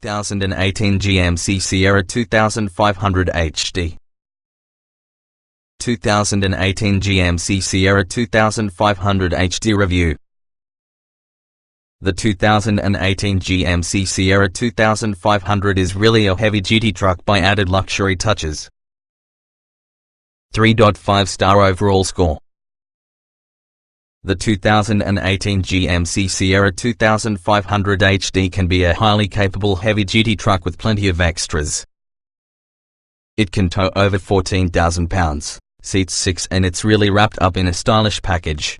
2018 GMC Sierra 2500 HD. 2018 GMC Sierra 2500 HD Review. The 2018 GMC Sierra 2500 is really a heavy-duty truck by added luxury touches. 3.5-star overall score. The 2018 GMC Sierra 2500 HD can be a highly capable heavy-duty truck with plenty of extras. It can tow over 14,000 pounds, seats 6, and it's really wrapped up in a stylish package.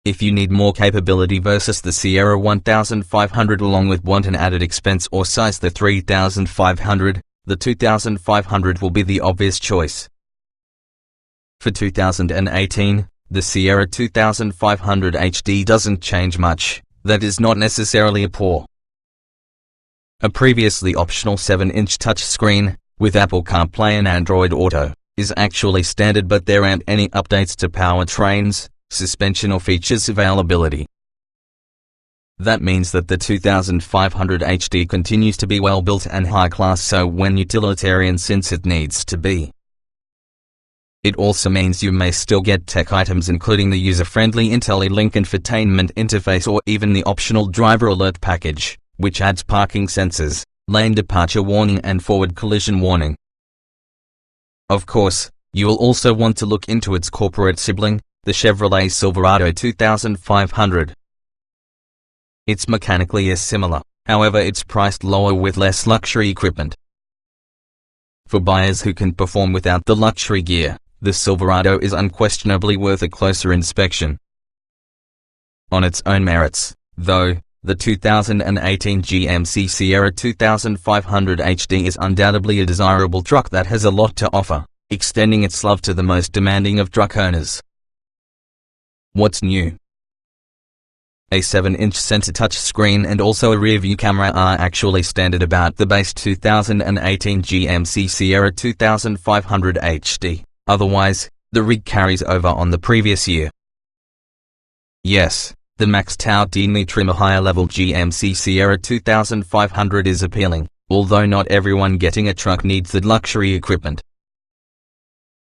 If you need more capability versus the Sierra 1500 along with want an added expense or size the 3500, the 2500 will be the obvious choice. For 2018, the Sierra 2500 HD doesn't change much. That is not necessarily a poor. A previously optional 7-inch touchscreen, with Apple CarPlay and Android Auto, is actually standard, but there aren't any updates to powertrains, suspension or features availability. That means that the 2500 HD continues to be well built and high class, so when utilitarian since it needs to be. It also means you may still get tech items including the user-friendly IntelliLink infotainment interface or even the optional driver alert package, which adds parking sensors, lane departure warning and forward collision warning. Of course, you will also want to look into its corporate sibling, the Chevrolet Silverado 2500. It's mechanically similar, however it's priced lower with less luxury equipment. For buyers who can perform without the luxury gear, the Silverado is unquestionably worth a closer inspection. On its own merits, though, the 2018 GMC Sierra 2500 HD is undoubtedly a desirable truck that has a lot to offer, extending its love to the most demanding of truck owners. What's new? A 7-inch center touchscreen and also a rear-view camera are actually standard about the base 2018 GMC Sierra 2500 HD. Otherwise, the rig carries over on the previous year. Yes, the maxed-out Denali trim higher-level GMC Sierra 2500 is appealing, although not everyone getting a truck needs the luxury equipment.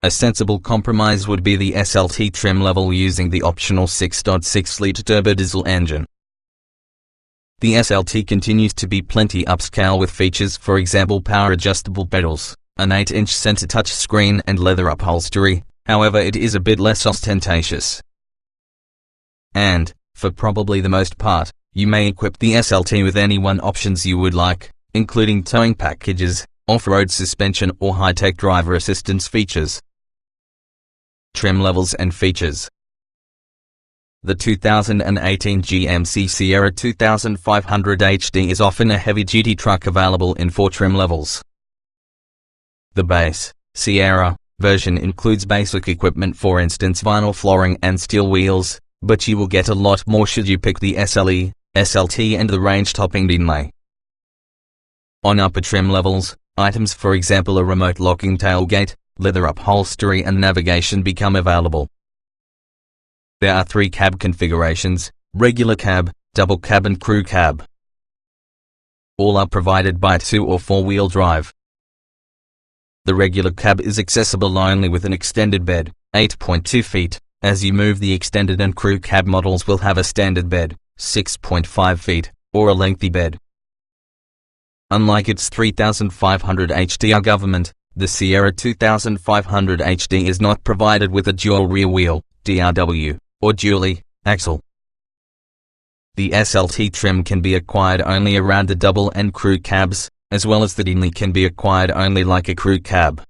A sensible compromise would be the SLT trim level using the optional 6.6-litre turbodiesel engine. The SLT continues to be plenty upscale with features, for example power-adjustable pedals, an 8-inch center touchscreen and leather upholstery, however it is a bit less ostentatious. And, for probably the most part, you may equip the SLT with any one options you would like, including towing packages, off-road suspension or high-tech driver assistance features. Trim levels and features. The 2018 GMC Sierra 2500 HD is often a heavy-duty truck available in 4 trim levels. The base, Sierra, version includes basic equipment, for instance vinyl flooring and steel wheels, but you will get a lot more should you pick the SLE, SLT and the range-topping Denali. On upper trim levels, items for example a remote locking tailgate, leather upholstery and navigation become available. There are 3 cab configurations: regular cab, double cab and crew cab. All are provided by 2 or 4-wheel drive. The regular cab is accessible only with an extended bed, 8.2 feet, as you move the extended and crew cab models will have a standard bed, 6.5 feet, or a lengthy bed. Unlike its 3500 HDR government, the Sierra 2500 HD is not provided with a dual rear wheel, DRW, or dually, axle. The SLT trim can be acquired only around the double and crew cabs, as well as the Denali can be acquired only like a crew cab.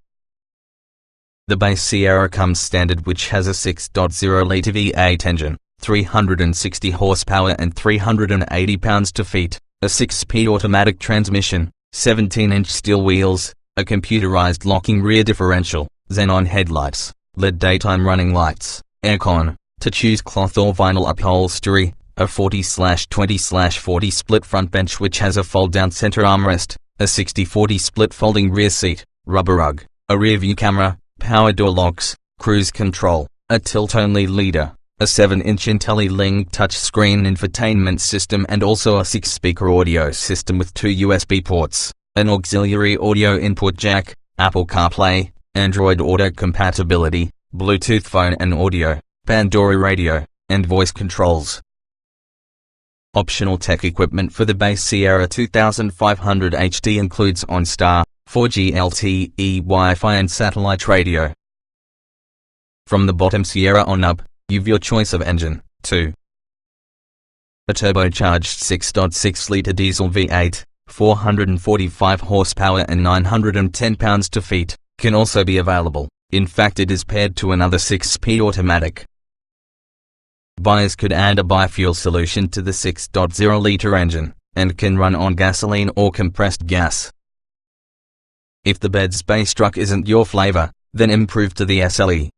The base Sierra comes standard, which has a 6.0-litre V8 engine, 360 horsepower and 380 pounds-feet, a 6-speed automatic transmission, 17-inch steel wheels, a computerized locking rear differential, xenon headlights, LED daytime running lights, aircon, to choose cloth or vinyl upholstery, a 40/20/40 split front bench which has a fold-down center armrest, a 60/40 split folding rear seat, rubber rug, a rear view camera, power door locks, cruise control, a tilt-only leader, a 7-inch IntelliLink touchscreen infotainment system and also a 6-speaker audio system with 2 USB ports, an auxiliary audio input jack, Apple CarPlay, Android Auto compatibility, Bluetooth phone and audio, Pandora radio, and voice controls. Optional tech equipment for the base Sierra 2500 HD includes OnStar, 4G LTE Wi-Fi and satellite radio. From the bottom Sierra on up, you've your choice of engine, too. A turbocharged 6.6-litre diesel V8, 445 horsepower and 910 pounds-feet, can also be available. In fact, it is paired to another 6-speed automatic. Buyers could add a biofuel solution to the 6.0-litre engine, and can run on gasoline or compressed gas. If the bed's base truck isn't your flavor, then improve to the SLE.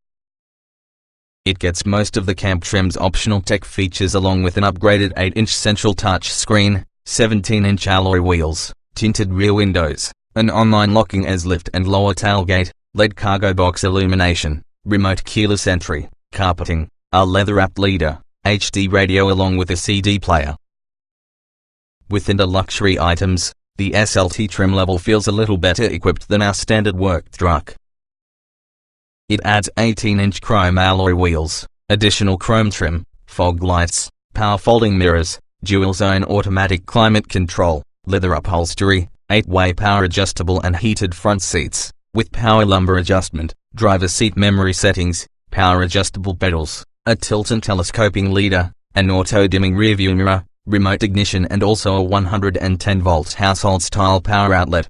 It gets most of the camp trim's optional tech features along with an upgraded 8-inch central touch screen, 17-inch alloy wheels, tinted rear windows, an online locking as lift and lower tailgate, LED cargo box illumination, remote keyless entry, carpeting, a leather-wrapped leader, HD radio along with a CD player. Within the luxury items, the SLT trim level feels a little better equipped than our standard work truck. It adds 18-inch chrome alloy wheels, additional chrome trim, fog lights, power folding mirrors, dual-zone automatic climate control, leather upholstery, 8-way power adjustable and heated front seats, with power lumbar adjustment, driver seat memory settings, power adjustable pedals, a tilt and telescoping leader, an auto-dimming rearview mirror, remote ignition and also a 110-volt household-style power outlet.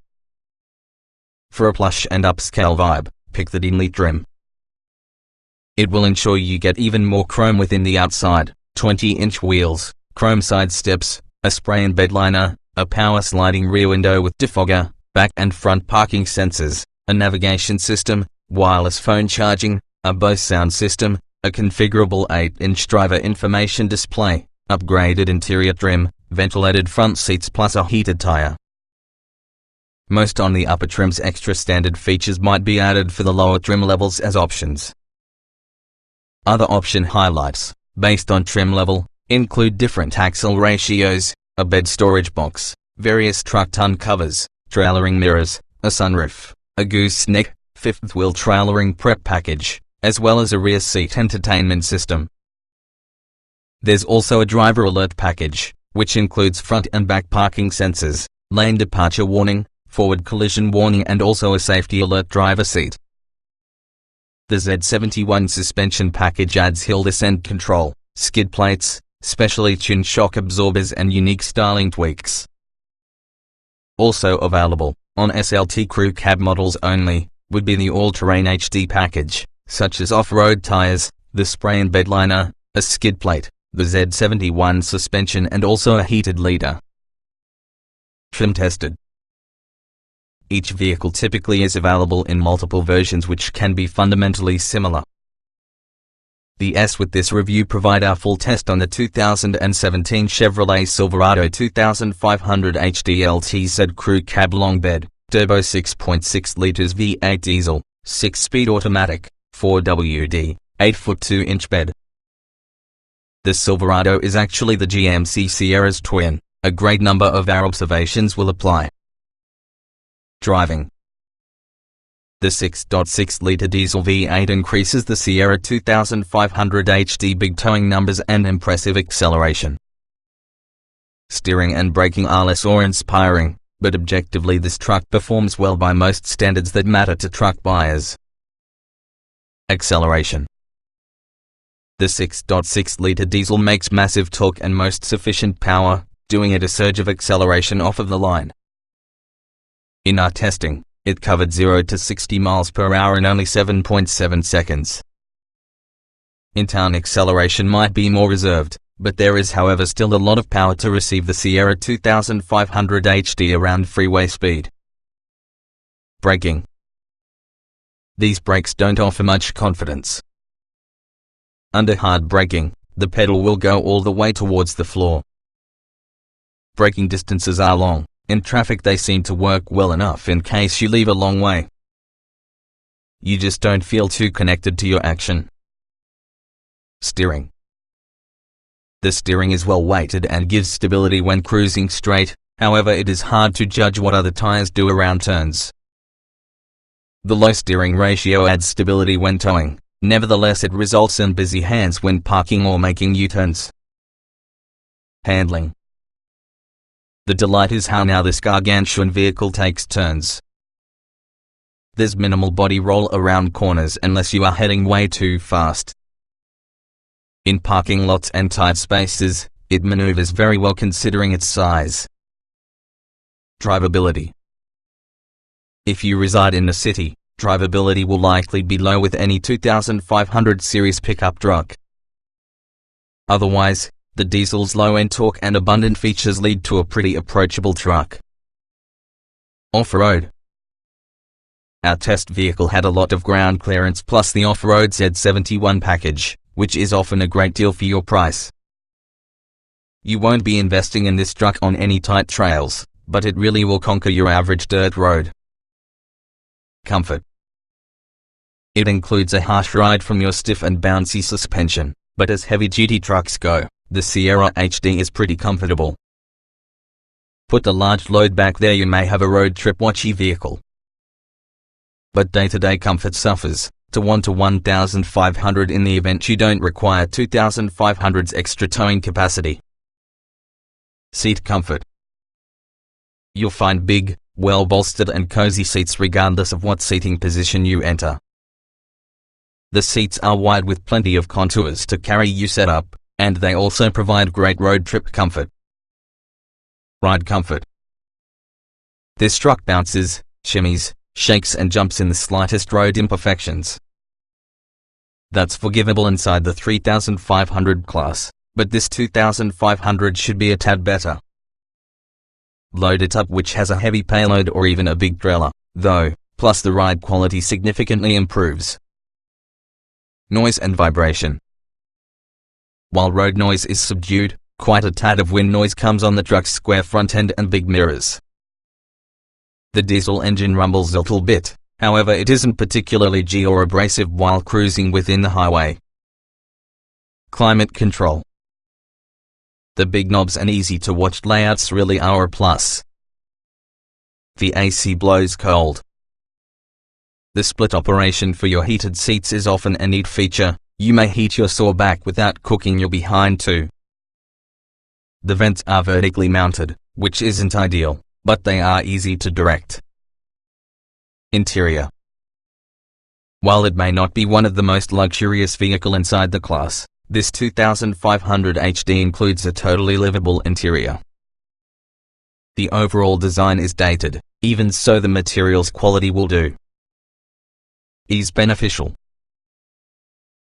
For a plush and upscale vibe, pick the Dinley trim. It will ensure you get even more chrome within the outside, 20-inch wheels, chrome side steps, a spray and bed liner, a power sliding rear window with defogger, back and front parking sensors, a navigation system, wireless phone charging, a Bose sound system, a configurable 8-inch driver information display, upgraded interior trim, ventilated front seats plus a heated tire. Most on the upper trim's extra standard features might be added for the lower trim levels as options. Other option highlights, based on trim level, include different axle ratios, a bed storage box, various truck tongue covers, trailering mirrors, a sunroof, a gooseneck, fifth wheel trailering prep package, as well as a rear seat entertainment system. There's also a driver alert package, which includes front and back parking sensors, lane departure warning, forward collision warning and also a safety alert driver seat. The Z71 suspension package adds hill descent control, skid plates, specially tuned shock absorbers and unique styling tweaks. Also available, on SLT crew cab models only, would be the all-terrain HD package, such as off-road tires, the spray and bed liner, a skid plate, the Z71 suspension and also a heated leader. Trim tested. Each vehicle typically is available in multiple versions which can be fundamentally similar. The S with this review provide our full test on the 2017 Chevrolet Silverado 2500 HDLTZ Crew Cab Long Bed, Turbo 6.6 liters V8 diesel, 6-speed automatic, 4WD, 8-foot 2-inch bed. The Silverado is actually the GMC Sierra's twin. A great number of our observations will apply. Driving. The 6.6-litre diesel V8 increases the Sierra 2500 HD big towing numbers and impressive acceleration. Steering and braking are less awe-inspiring, but objectively this truck performs well by most standards that matter to truck buyers. Acceleration. The 6.6-litre diesel makes massive torque and most sufficient power, doing it a surge of acceleration off of the line. In our testing, it covered 0 to 60 miles per hour in only 7.7 seconds. In-town acceleration might be more reserved, but there is however still a lot of power to receive the Sierra 2500 HD around freeway speed. Braking. These brakes don't offer much confidence. Under hard braking, the pedal will go all the way towards the floor. Braking distances are long. In traffic they seem to work well enough in case you leave a long way. You just don't feel too connected to your action. Steering. The steering is well weighted and gives stability when cruising straight, however it is hard to judge what other tires do around turns. The low steering ratio adds stability when towing, nevertheless it results in busy hands when parking or making U-turns. Handling. The delight is how now this gargantuan vehicle takes turns. There's minimal body roll around corners unless you are heading way too fast. In parking lots and tight spaces, it maneuvers very well considering its size. Drivability. If you reside in the city, drivability will likely be low with any 2500 series pickup truck. Otherwise, the diesel's low-end torque and abundant features lead to a pretty approachable truck. Off-road. Our test vehicle had a lot of ground clearance plus the off-road Z71 package, which is often a great deal for your price. You won't be investing in this truck on any tight trails, but it really will conquer your average dirt road. Comfort. It includes a harsh ride from your stiff and bouncy suspension, but as heavy-duty trucks go, the Sierra HD is pretty comfortable. Put a large load back there, you may have a road trip watchy vehicle. But day-to-day comfort suffers, to 1 to 1,500 in the event you don't require 2,500's extra towing capacity. Seat comfort. You'll find big, well-bolstered and cozy seats regardless of what seating position you enter. The seats are wide with plenty of contours to carry you set up, and they also provide great road trip comfort. Ride comfort. This truck bounces, shimmies, shakes and jumps in the slightest road imperfections. That's forgivable inside the 3,500 class, but this 2,500 should be a tad better. Load it up, which has a heavy payload or even a big trailer, though, plus the ride quality significantly improves. Noise and vibration. While road noise is subdued, quite a tad of wind noise comes on the truck's square front end and big mirrors. The diesel engine rumbles a little bit, however it isn't particularly G or abrasive while cruising within the highway. Climate control. The big knobs and easy-to-watch layouts really are a plus. The AC blows cold. The split operation for your heated seats is often a neat feature. You may heat your sore back without cooking your behind too. The vents are vertically mounted, which isn't ideal, but they are easy to direct. Interior. While it may not be one of the most luxurious vehicle inside the class, this 2500 HD includes a totally livable interior. The overall design is dated, even so the materials quality will do. Ease beneficial.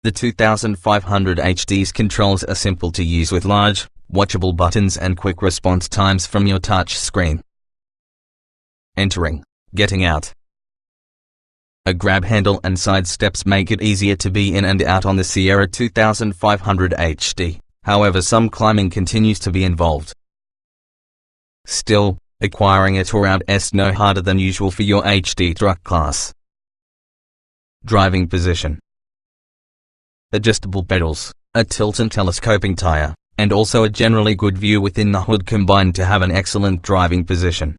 The 2500 HD's controls are simple to use with large, watchable buttons and quick response times from your touch screen. Entering, getting out. A grab handle and side steps make it easier to be in and out on the Sierra 2500 HD, however some climbing continues to be involved. Still, acquiring it around is no harder than usual for your HD truck class. Driving position. Adjustable pedals, a tilt and telescoping tire, and also a generally good view within the hood combine to have an excellent driving position.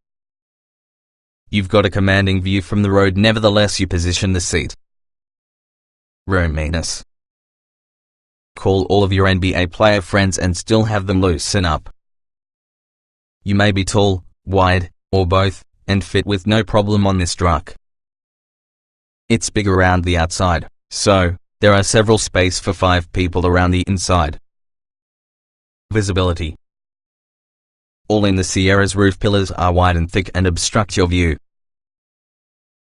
You've got a commanding view from the road, nevertheless you position the seat. Roominess. Call all of your NBA player friends and still have them loosen up. You may be tall, wide, or both, and fit with no problem on this truck. It's big around the outside, so there are several space for 5 people around the inside. Visibility. All in the Sierra's roof pillars are wide and thick and obstruct your view.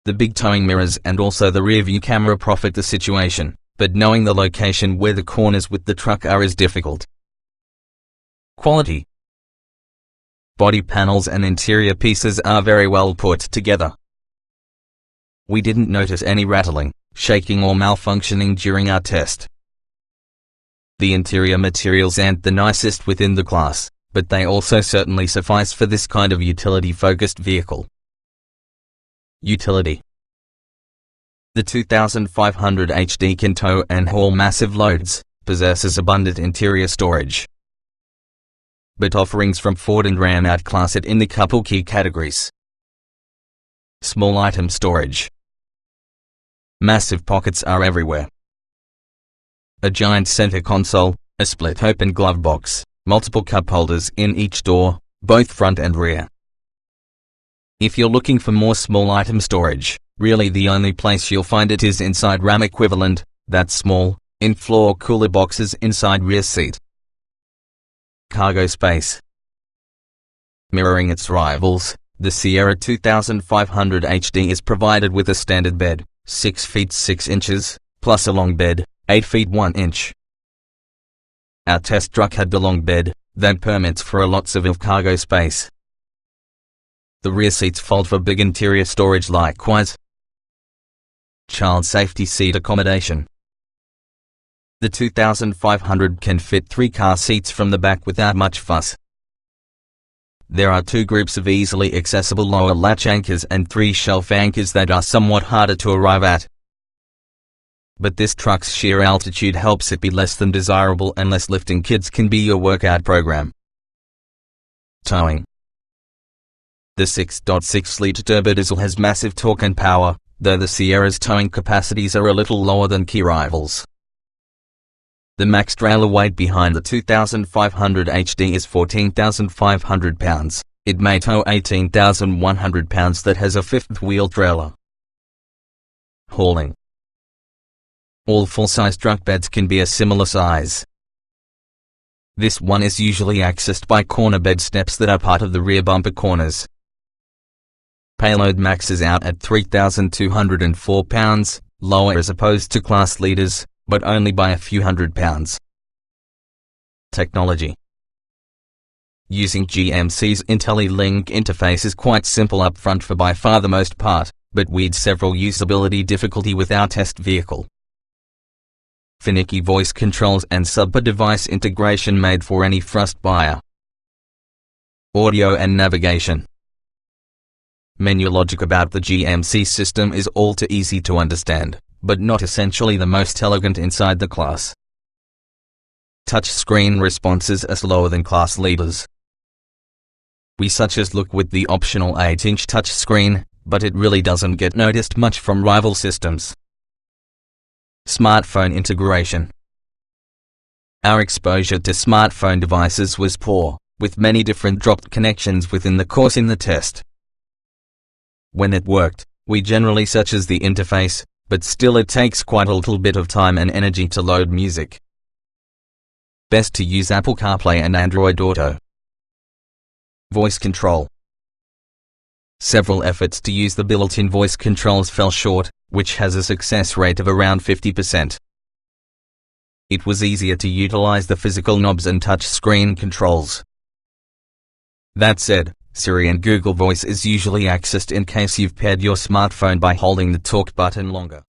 The big towing mirrors and also the rear view camera profit the situation, but knowing the location where the corners with the truck are is difficult. Quality. Body panels and interior pieces are very well put together. We didn't notice any rattling, shaking or malfunctioning during our test. The interior materials aren't the nicest within the class, but they also certainly suffice for this kind of utility-focused vehicle. Utility. The 2500 HD can tow and haul massive loads, possesses abundant interior storage. but offerings from Ford and Ram outclass it in the couple key categories. Small item storage. Massive pockets are everywhere. A giant center console, a split-open glove box, multiple cup holders in each door, both front and rear. If you're looking for more small item storage, really the only place you'll find it is inside Ram equivalent, that's small, in-floor cooler boxes inside rear seat. Cargo space. Mirroring its rivals, the Sierra 2500 HD is provided with a standard bed, 6 feet 6 inches, plus a long bed, 8 feet 1 inch. Our test truck had the long bed, that permits for lots of cargo space. The rear seats fold for big interior storage likewise. Child safety seat accommodation. The 2500 can fit 3 car seats from the back without much fuss. There are 2 groups of easily accessible lower latch anchors and 3 shelf anchors that are somewhat harder to arrive at. But this truck's sheer altitude helps it be less than desirable unless lifting kids can be your workout program. Towing. The 6.6-litre turbodiesel has massive torque and power, though the Sierra's towing capacities are a little lower than key rivals. The max trailer weight behind the 2500 HD is 14,500 pounds. It may tow 18,100 pounds that has a 5th-wheel trailer. Hauling. All full-size truck beds can be a similar size. This one is usually accessed by corner bed steps that are part of the rear bumper corners. Payload maxes out at 3,204 pounds, lower as opposed to class leaders, but only by a few hundred pounds. Technology. Using GMC's IntelliLink interface is quite simple up front for by far the most part, but we had several usability difficulty with our test vehicle. Finicky voice controls and super device integration made for any thrust buyer. Audio and navigation. Menu logic about the GMC system is all too easy to understand, but not essentially the most elegant inside the class. Touchscreen responses are slower than class leaders. We such as look with the optional 8-inch touchscreen, but it really doesn't get noticed much from rival systems. Smartphone integration. Our exposure to smartphone devices was poor, with many different dropped connections within the course in the test. When it worked, we generally such as the interface, but still it takes quite a little bit of time and energy to load music. Best to use Apple CarPlay and Android Auto. Voice control. Several efforts to use the built-in voice controls fell short, which has a success rate of around 50%. It was easier to utilize the physical knobs and touch screen controls. That said, Siri and Google Voice is usually accessed in case you've paired your smartphone by holding the talk button longer.